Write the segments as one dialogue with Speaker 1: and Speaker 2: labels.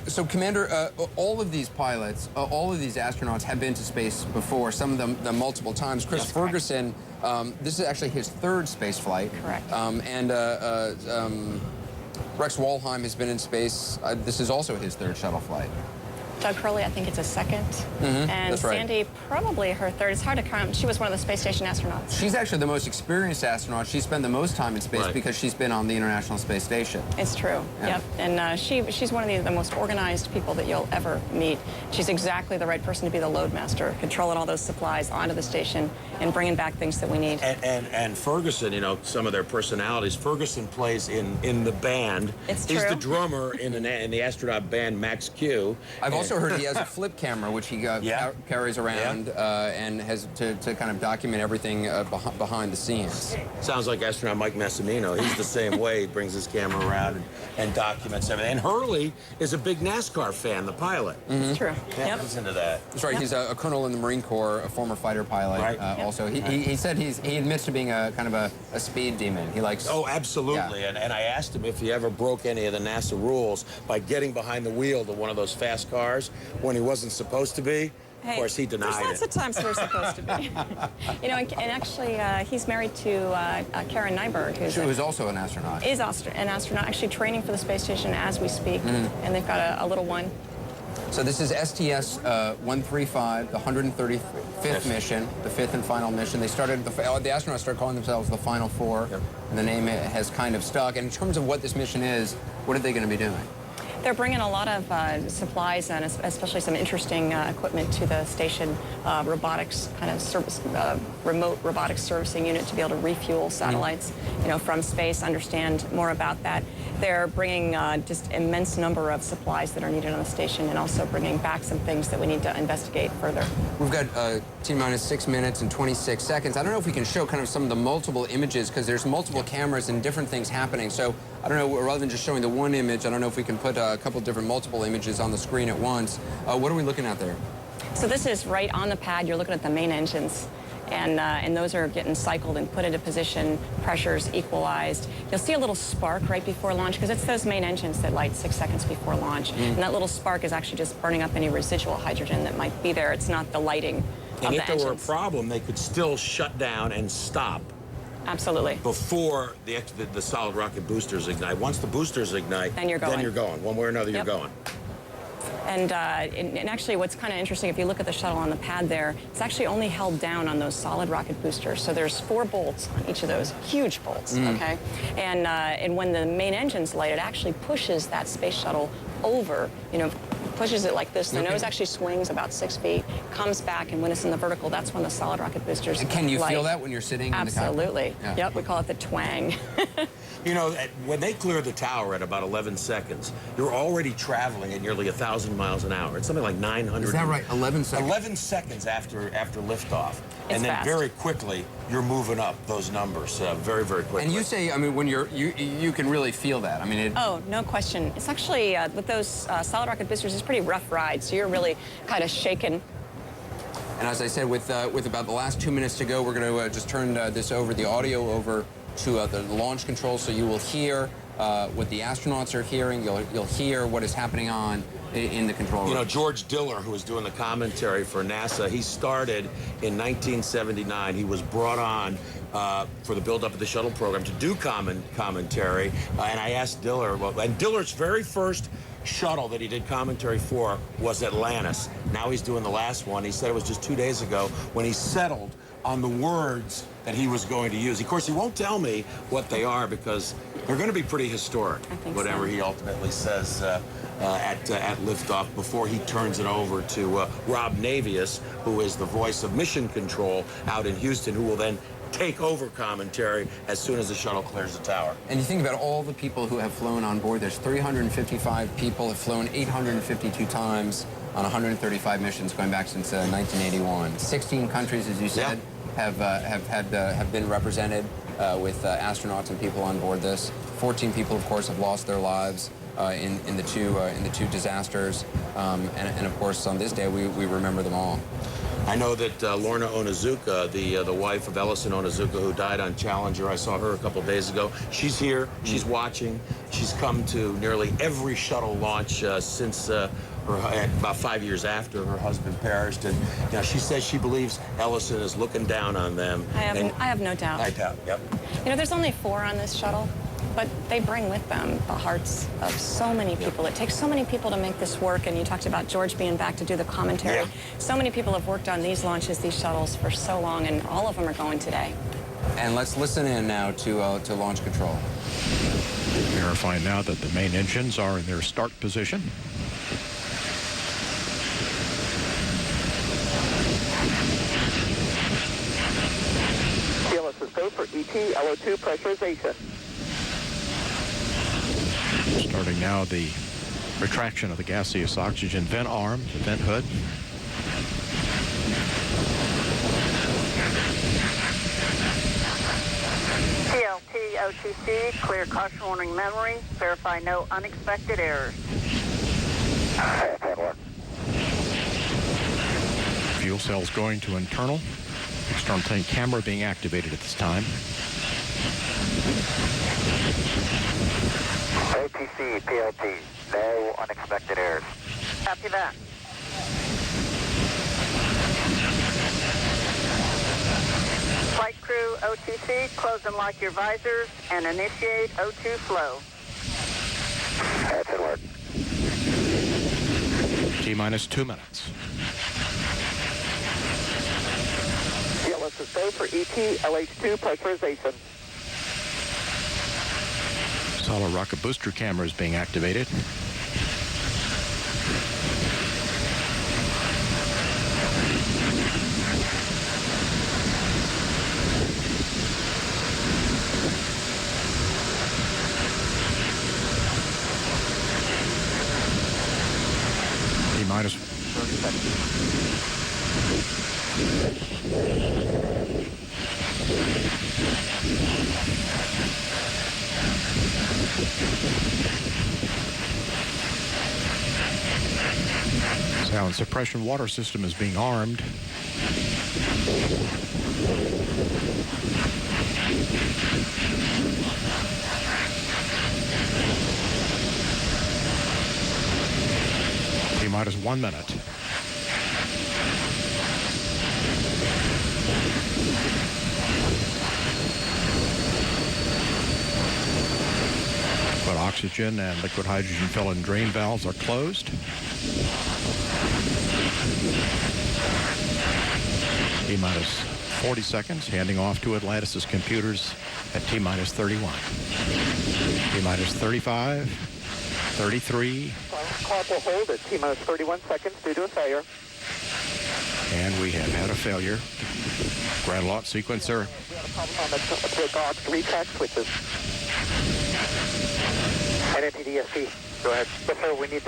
Speaker 1: So, Commander, all of these pilots, all of these astronauts have been to space before, some of them multiple times. Chris Ferguson, this is actually his third space flight.
Speaker 2: Correct.
Speaker 1: Rex Walheim has been in space. This is also his third shuttle flight.
Speaker 2: Doug Hurley, I think it's a second. And
Speaker 1: that's right.
Speaker 2: Sandy, probably her third. It's hard to count. She was one of the space station astronauts.
Speaker 1: She's actually the most experienced astronaut. She's spent the most time in space because she's been on the International Space Station.
Speaker 2: It's true. Yep. And she's one of the most organized people that you'll ever meet. She's exactly the right person to be the load master, controlling all those supplies onto the station and bringing back things that we need.
Speaker 3: And Ferguson, you know, some of their personalities. Ferguson plays in the band.
Speaker 2: It's true.
Speaker 3: He's the drummer in the astronaut band Max Q.
Speaker 1: I've also heard he has a flip camera, which he carries around and has to kind of document everything behind the scenes.
Speaker 3: Sounds like astronaut Mike Massimino. He's the same way. He brings his camera around and documents everything. And Hurley is a big NASCAR fan, the pilot.
Speaker 2: It's true.
Speaker 3: Yeah, he's into that.
Speaker 1: That's right. He's a colonel in the Marine Corps, a former fighter pilot.
Speaker 3: Right.
Speaker 1: Also, he said he admits to being a kind of a speed demon. He likes.
Speaker 3: Oh, absolutely. And I asked him if he ever broke any of the NASA rules by getting behind the wheel of one of those fast cars when he wasn't supposed to be. Of course, he denied it.
Speaker 2: There's lots of times we're supposed to be. You know, and actually, he's married to Karen Nyberg,
Speaker 1: who's also an astronaut.
Speaker 2: Is an astronaut, actually training for the space station as we speak, and they've got a little one.
Speaker 1: So this is STS-135, the 135th mission, the fifth and final mission. They started, the astronauts started calling themselves the Final Four, and the name has kind of stuck. And in terms of what this mission is, what are they going to be doing?
Speaker 2: They're bringing a lot of supplies and especially some interesting equipment to the station, robotics kind of service, remote robotics servicing unit to be able to refuel satellites, you know, from space, understand more about that. They're bringing just immense number of supplies that are needed on the station and also bringing back some things that we need to investigate further.
Speaker 1: We've got T-minus 6 minutes and 26 seconds. I don't know if we can show kind of some of the multiple images because there's multiple cameras and different things happening. So I don't know, rather than just showing the one image, I don't know if we can put a couple different multiple images on the screen at once. What are we looking at there?
Speaker 2: So this is right on the pad. You're looking at the main engines. And those are getting cycled and put into position, pressures equalized. You'll see a little spark right before launch because it's those main engines that light 6 seconds before launch. And that little spark is actually just burning up any residual hydrogen that might be there. It's not the lighting of the engines.
Speaker 3: And if there were a problem, they could still shut down and stop.
Speaker 2: Absolutely.
Speaker 3: Before the solid rocket boosters ignite. Once the boosters ignite,
Speaker 2: then you're going.
Speaker 3: One way or another, you're going.
Speaker 2: And actually, what's kind of interesting, if you look at the shuttle on the pad there, it's actually only held down on those solid rocket boosters. So there's 4 bolts on each of those, huge bolts, okay? And when the main engine's light, it actually pushes that space shuttle over, you know, pushes it like this. The nose actually swings about 6 feet, comes back, and when it's in the vertical, that's when the solid rocket boosters
Speaker 1: Can you feel that when you're sitting in the cockpit?
Speaker 2: Absolutely. Yep, we call it the twang.
Speaker 3: You know, when they clear the tower at about 11 seconds, you're already traveling at nearly 1,000 miles an hour. It's something like 900.
Speaker 1: Is that right? 11 seconds?
Speaker 3: 11 seconds after liftoff. And then
Speaker 2: fast.
Speaker 3: very quickly, you're moving up those numbers very, very quickly.
Speaker 1: And you say, I mean, when you can really feel that. I mean,
Speaker 2: Oh, no question. It's actually, with those solid rocket boosters, it's a pretty rough ride, so you're really kind of shaken.
Speaker 1: And as I said, with about the last 2 minutes to go, we're going to just turn the audio over to the launch control, so you will hear what the astronauts are hearing. You'll hear what is happening in the control room.
Speaker 3: You know, George Diller, who was doing the commentary for NASA, he started in 1979. He was brought on for the build-up of the shuttle program to do commentary. And I asked Diller, and Diller's very first shuttle that he did commentary for was Atlantis. Now he's doing the last one. He said it was just 2 days ago when he settled on the words that he was going to use. Of course, he won't tell me what they are because they're going to be pretty historic, whatever he ultimately says at liftoff before he turns it over to Rob Navius, who is the voice of mission control out in Houston, who will then take over commentary as soon as the shuttle clears the tower.
Speaker 1: And you think about all the people who have flown on board. There's 355 people have flown 852 times on 135 missions going back since 1981. 16 countries, as you said, have been represented with astronauts and people on board this. 14 people, of course, have lost their lives in the two disasters, and of course, on this day we remember them all.
Speaker 3: I know that Lorna Onizuka, the wife of Ellison Onizuka, who died on Challenger, I saw her a couple days ago. She's here. She's watching. She's come to nearly every shuttle launch since about 5 years after her husband perished. And she says she believes Ellison is looking down on them.
Speaker 2: I have no doubt.
Speaker 3: I doubt, yep.
Speaker 2: There's only 4 on this shuttle, but they bring with them the hearts of so many people. It takes so many people to make this work, and you talked about George being back to do the commentary.
Speaker 3: Yeah.
Speaker 2: So many people have worked on these launches, these shuttles, for so long, and all of them are going today.
Speaker 1: And let's listen in now to launch control.
Speaker 4: Verifying now that the main engines are in their start position.
Speaker 5: TLS is go for ET LO2 pressurization.
Speaker 4: Starting now the retraction of the gaseous oxygen vent arm, the vent hood.
Speaker 5: TLT OTC, clear caution warning memory. Verify no unexpected errors.
Speaker 4: Fuel cells going to internal. External tank camera being activated at this time.
Speaker 5: OTC, PLT, no unexpected errors. Copy that. Flight crew, OTC, close and lock your visors and initiate O2 flow. That's it, work.
Speaker 4: T-minus 2 minutes.
Speaker 5: TLS is go for ET LH2 pressurization.
Speaker 4: Solid rocket booster camera is being activated. T-minus
Speaker 5: 30 seconds.
Speaker 4: Sound suppression water system is being armed. T-minus 1 minute. But oxygen and liquid hydrogen fill and drain valves are closed. T-minus 40 seconds, handing off to Atlantis' computers at T-minus 31. T-minus 35, 33.
Speaker 5: Clock will hold at T-minus 31 seconds due to a failure.
Speaker 4: And we have had a failure. Grand launch sequencer.
Speaker 5: We had a problem on the box retract switches. NTDSC. Go ahead. Yes, sir. We need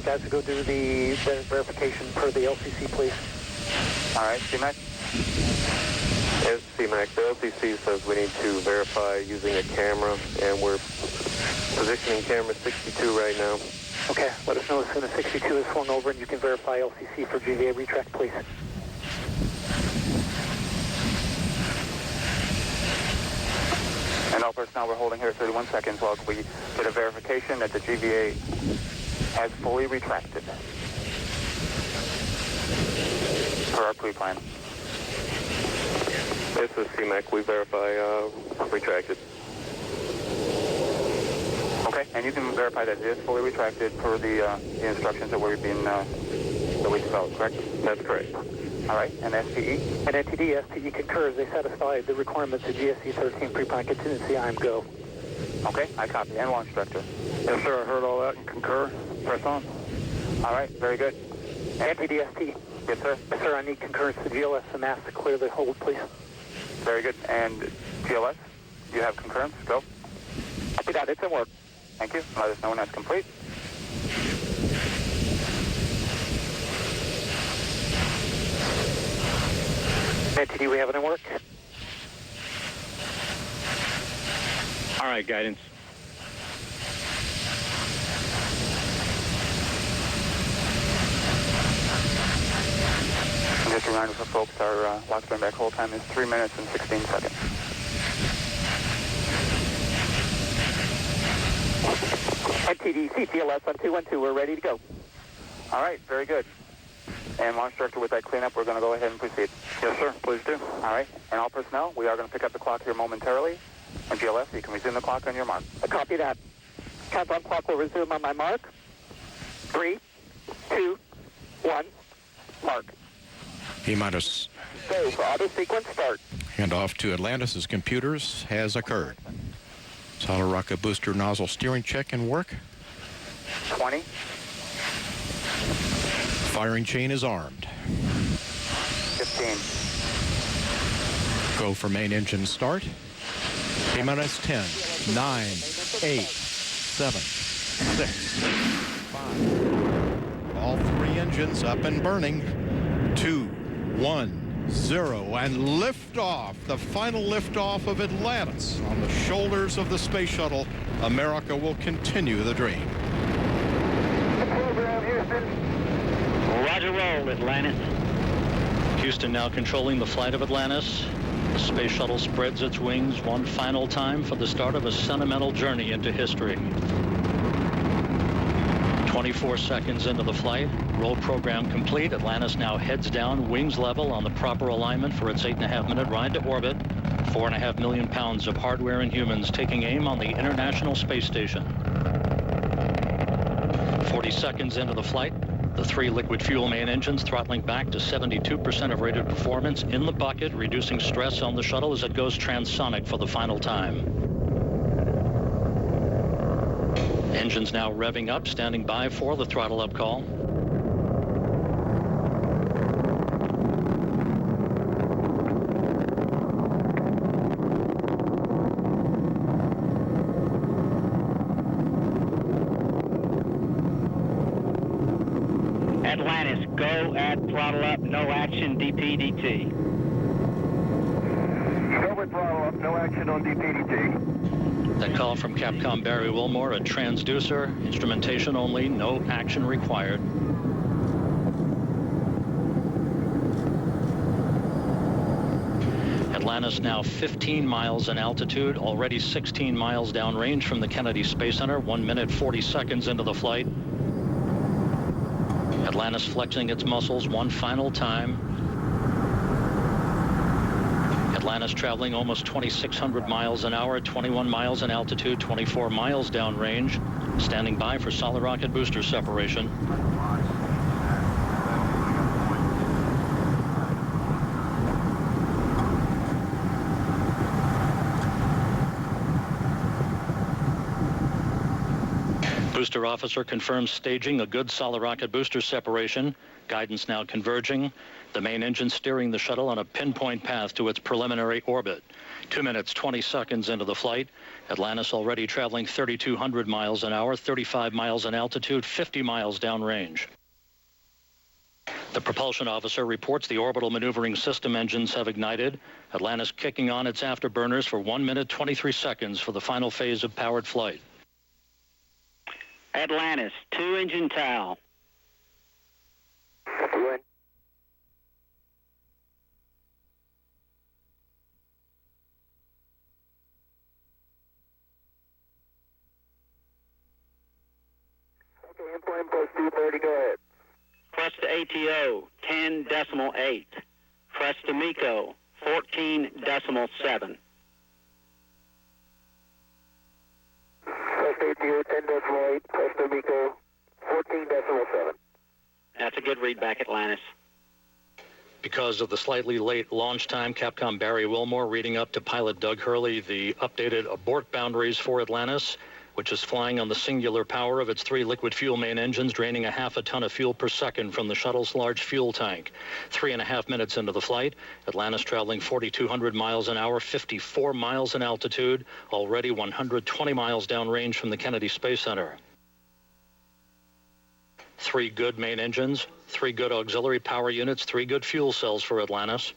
Speaker 5: guys to go do the verification per the LCC, please. All right, CMAC.
Speaker 6: Yes, CMAC. The LCC says we need to verify using a camera, and we're positioning camera 62 right now.
Speaker 5: Okay, let us know as soon as 62 is swung over and you can verify LCC for GVA retract, please.
Speaker 7: And all personnel, we're holding here 31 seconds while we get a verification that the GVA has fully retracted per our pre-plan.
Speaker 6: This is CMAC. We verify retracted.
Speaker 7: Okay, and you can verify that it is fully retracted per the instructions that we've been that we developed, correct?
Speaker 6: That's correct.
Speaker 7: All right, and SPE?
Speaker 5: And NTD, SPE concurs. They satisfy the requirements of GSE 13 pre-plan contingency. I am go.
Speaker 7: Okay, I copy. And launch director?
Speaker 6: Yes, sir. I heard all that and concur. Press on.
Speaker 7: All right, very good.
Speaker 5: NTD, ST.
Speaker 7: Yes, sir.
Speaker 5: Yes, sir. I need concurrence to GLS and mass to clear the hold, please.
Speaker 7: Very good. And GLS, you have concurrence? Go.
Speaker 5: Copy that. It's in work.
Speaker 7: Thank you. Let us know when that's complete.
Speaker 5: NTD, we have it in work.
Speaker 8: All right, guidance.
Speaker 7: reminder for folks, our lock turn back hold time is 3 minutes and 16 seconds.
Speaker 5: NTD CTLS on 212, we're ready to go.
Speaker 7: All right, very good. And launch director, with that cleanup, we're going to go ahead and proceed. Yes, sir, please do. All right, and all personnel, we are going to pick up the clock here momentarily. And GLS, you can resume the clock on your mark.
Speaker 5: Copy that. Countdown clock will resume on my mark. 3, 2, 1, mark.
Speaker 4: T-minus.
Speaker 5: Go for auto sequence start.
Speaker 4: Handoff to Atlantis' computers has occurred. Solid rocket booster nozzle steering check and work.
Speaker 7: 20.
Speaker 4: Firing chain is armed.
Speaker 7: 15.
Speaker 4: Go for main engine start. T-minus 10, 9, 8, 7, 6, 5. All three engines up and burning. 2, 1, 0, and liftoff. The final liftoff of Atlantis on the shoulders of the space shuttle. America will continue the dream.
Speaker 5: Program, Houston.
Speaker 8: Roger, roll, Atlantis. Houston now controlling the flight of Atlantis. The space shuttle spreads its wings one final time for the start of a sentimental journey into history. 24 seconds into the flight, roll program complete. Atlantis now heads down, wings level on the proper alignment for its 8.5-minute ride to orbit. 4.5 million pounds of hardware and humans taking aim on the International Space Station. 40 seconds into the flight, the three liquid fuel main engines throttling back to 72% of rated performance in the bucket, reducing stress on the shuttle as it goes transonic for the final time. Engines now revving up, standing by for the throttle up call.
Speaker 9: Atlantis, go at throttle up, no action, DPDT.
Speaker 5: Go with throttle up, no action on DPDT.
Speaker 8: That call from Capcom Barry Wilmore, a transducer, instrumentation only, no action required. Atlantis now 15 miles in altitude, already 16 miles downrange from the Kennedy Space Center, 1 minute 40 seconds into the flight. Atlantis flexing its muscles one final time. Atlantis traveling almost 2,600 miles an hour, 21 miles in altitude, 24 miles downrange, standing by for solid rocket booster separation. Booster officer confirms staging a good solid rocket booster separation. Guidance now converging. The main engine steering the shuttle on a pinpoint path to its preliminary orbit. 2 minutes, 20 seconds into the flight. Atlantis already traveling 3,200 miles an hour, 35 miles in altitude, 50 miles downrange. The propulsion officer reports the orbital maneuvering system engines have ignited. Atlantis kicking on its afterburners for 1 minute, 23 seconds for the final phase of powered flight.
Speaker 9: Atlantis, 2 engine towel.
Speaker 5: Good. Okay, info plus 230, go ahead.
Speaker 9: Press to ATO, 10.8. Press to MECO, 14.7.
Speaker 5: Press ATO 10.8, press to MECO 14.7.
Speaker 9: That's a good readback, Atlantis.
Speaker 8: Because of the slightly late launch time, Capcom Barry Wilmore reading up to pilot Doug Hurley the updated abort boundaries for Atlantis, which is flying on the singular power of its 3 liquid fuel main engines, draining 0.5 ton of fuel per second from the shuttle's large fuel tank. 3.5 minutes into the flight, Atlantis traveling 4,200 miles an hour, 54 miles in altitude, already 120 miles downrange from the Kennedy Space Center. 3 good main engines, 3 good auxiliary power units, 3 good fuel cells for Atlantis.